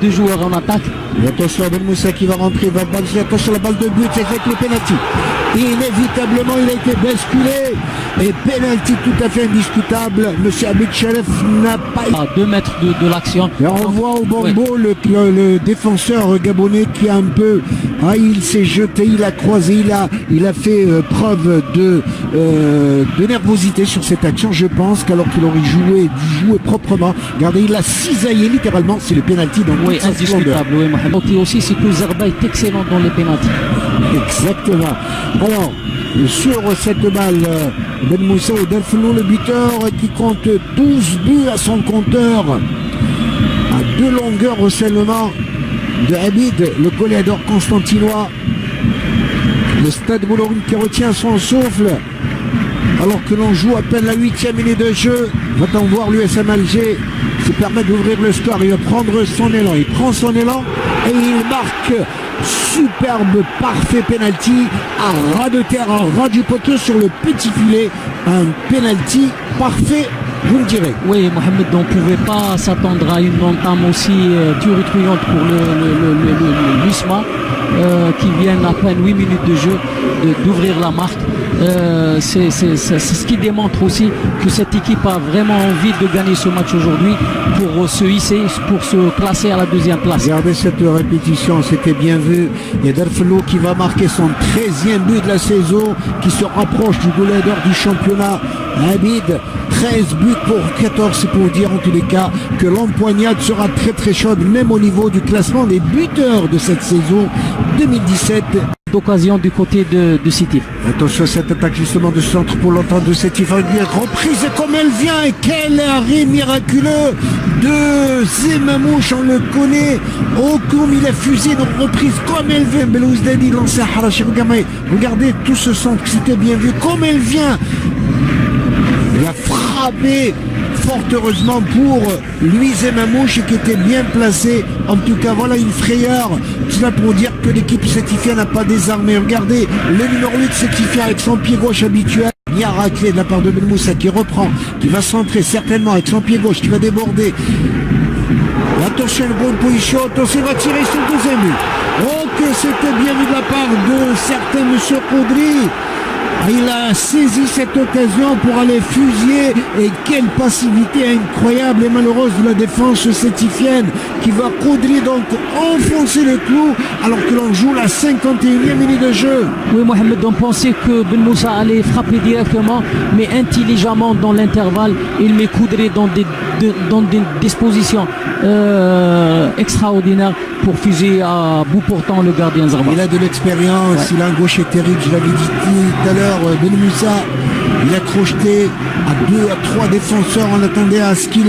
deux joueurs en attaque. Et attention à Ben Moussa qui va rentrer, va balancer, attention la balle de but, c'est avec le penalty. Inévitablement il a été basculé et penalty tout à fait indiscutable. Monsieur Abid Chalef n'a pas À 2 mètres de l'action. et on voit au Bongo le défenseur gabonais qui a un peu, il s'est jeté, il a croisé, il a fait preuve de nervosité sur cette action, je pense qu'alors qu'il aurait joué proprement. Regardez, il a cisaillé littéralement, c'est le penalty dans Oui, toute sa splendeur. indiscutable. Oui, Mohamed. Et aussi, c'est que Zarba est excellent dans les pénaltys. Exactement. Alors, sur cette balle, Ben Moussa ou Delfelo, le buteur qui compte 12 buts à son compteur, à 2 longueurs seulement de Habib, le goléador constantinois. Le Stade Boulorine qui retient son souffle alors que l'on joue à peine la 8e minute de jeu. Va-t-on voir l'USM Alger se permettre d'ouvrir le score. Il va prendre son élan. Il prend son élan et il marque superbe, parfait penalty à ras de terre, à ras du poteau sur le petit filet. Un penalty parfait, vous me direz. Oui, Mohamed, on ne pouvait pas s'attendre à une entame aussi turlupinante pour l'USMA qui vient à peine 8 minutes de jeu d'ouvrir la marque. C'est ce qui démontre aussi que cette équipe a vraiment envie de gagner ce match aujourd'hui pour se hisser, pour se classer à la 2e place. Regardez cette répétition, c'était bien vu. Il y a Delfelo qui va marquer son 13e but de la saison, qui se rapproche du goléador du championnat. Habib, 13 buts pour 14, c'est pour dire en tous les cas que l'empoignade sera très très chaude, même au niveau du classement des buteurs de cette saison 2017. D'occasion du côté de City. Attention à cette attaque justement de centre pour l'entente de cette reprise comme elle vient et quel arrêt miraculeux de Zemamouche, on le connaît. Oh comme il a fusé une reprise comme elle vient. Belouz Dadi lancé à Harachi. Regardez tout ce centre, c'était bien vu comme elle vient. Il a frappé fort heureusement pour lui Zemamouche qui était bien placé. En tout cas voilà une frayeur. Cela pour dire que l'équipe Sétifia n'a pas désarmé. Regardez le numéro 8 Sétifia avec son pied gauche habituel. Bien raclé de la part de Ben Moussa qui reprend, qui va centrer certainement avec son pied gauche, qui va déborder. Attention, une bonne position, attention, il va tirer sur le 2e but. Oh que c'était bien vu de la part de certains monsieur Koudri. Il a saisi cette occasion pour aller fusiller et quelle passivité incroyable et malheureuse de la défense sétifienne qui va Koudri donc enfoncer le clou alors que l'on joue la 51e minute de jeu. Oui Mohamed, on pensait que Ben Moussa allait frapper directement mais intelligemment dans l'intervalle il met Koudri dans des dispositions extraordinaires pour fusiller à bout portant le gardien Zarba. Il a de l'expérience, il a un gaucher terrible, je l'avais dit tout à l'heure. Ben Moussa, il a crocheté à 2 à 3 défenseurs, on attendait à ce qu'il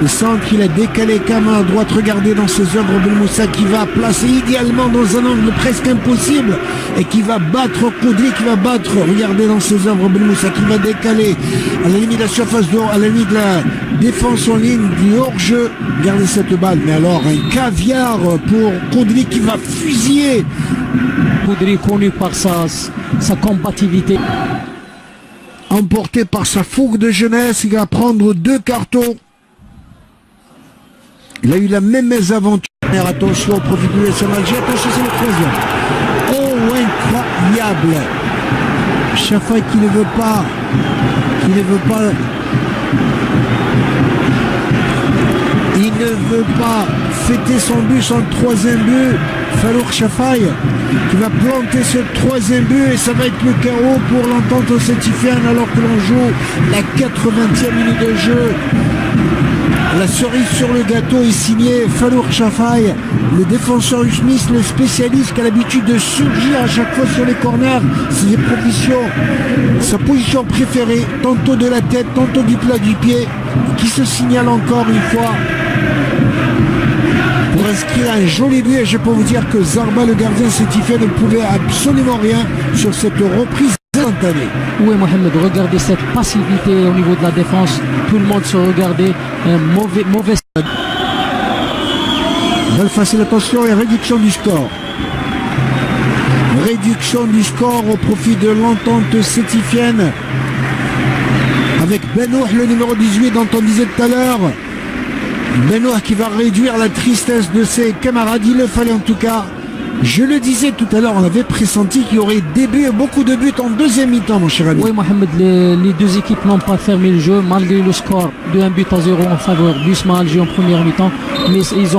le centre, il a décalé Kama à droite. Regardez dans ses œuvres Ben Moussa qui va placer idéalement dans un angle presque impossible et qui va battre Koudri, qui va battre, regardez dans ses œuvres Ben Moussa qui va décaler à la limite de la surface d'eau, à la limite de la défense en ligne du hors-jeu. Regardez cette balle, mais alors un caviar pour Koudri qui va fusiller. Koudri connu par sa combativité. Emporté par sa fougue de jeunesse, il va prendre 2 cartons. Il a eu la même mésaventure. Attention, au profit du USM Alger. Attention, c'est le 3e. Oh, incroyable. Chafai qui ne veut pas. Il ne veut pas fêter son but, son 3e but. Falouk Chafai qui va planter ce 3e but et ça va être le chaos pour l'entente sétifienne alors que l'on joue la 80e minute de jeu. La cerise sur le gâteau est signée Falouk Chafai, le défenseur Smith, le spécialiste qui a l'habitude de surgir à chaque fois sur les corners. C'est sa position préférée, tantôt de la tête, tantôt du plat du pied, qui se signale encore une fois pour inscrire un joli but. Et je peux vous dire que Zarba, le gardien sétifien, ne pouvait absolument rien sur cette reprise instantanée. Oui Mohamed, regardez cette passivité au niveau de la défense. Tout le monde se regardait. Un mauvais stade. Balle facile, attention, et réduction du score. Réduction du score au profit de l'entente sétifienne. Avec Benoît, le numéro 18 dont on disait tout à l'heure. Benoît qui va réduire la tristesse de ses camarades. Il le fallait en tout cas. Je le disais tout à l'heure, on avait pressenti qu'il y aurait beaucoup de buts en deuxième mi-temps, mon cher ami. Oui, Mohamed, les deux équipes n'ont pas fermé le jeu malgré le score de 1-0 en faveur d'Usma Alger en première mi-temps. Mais ils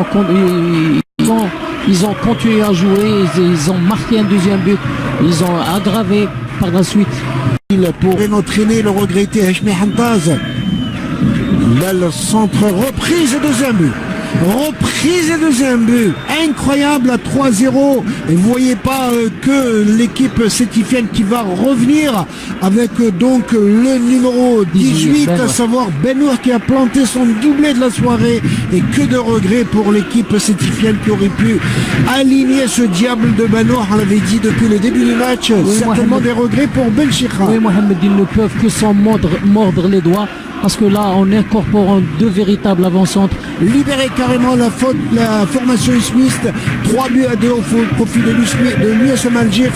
ont continué à jouer, ils ont marqué un deuxième but, ils ont aggravé par la suite. Pour entraîner le regretté Hachmi Hantaz. Là, le centre, reprise et deuxième but. Reprise et deuxième but. Incroyable à 3-0. Et vous voyez pas que l'équipe sétifienne qui va revenir avec donc le numéro 18, à savoir Benoît qui a planté son doublé de la soirée. Et que de regrets pour l'équipe sétifienne qui aurait pu aligner ce diable de Benoît. On l'avait dit depuis le début du match. Oui, certainement Mohamed, des regrets pour Ben Chikra. Oui, Mohamed, ils ne peuvent que s'en mordre les doigts. Parce que là, en incorporant deux véritables avant-centres, libérer carrément la formation usmiste, 3-2 au profit de l'USM Alger.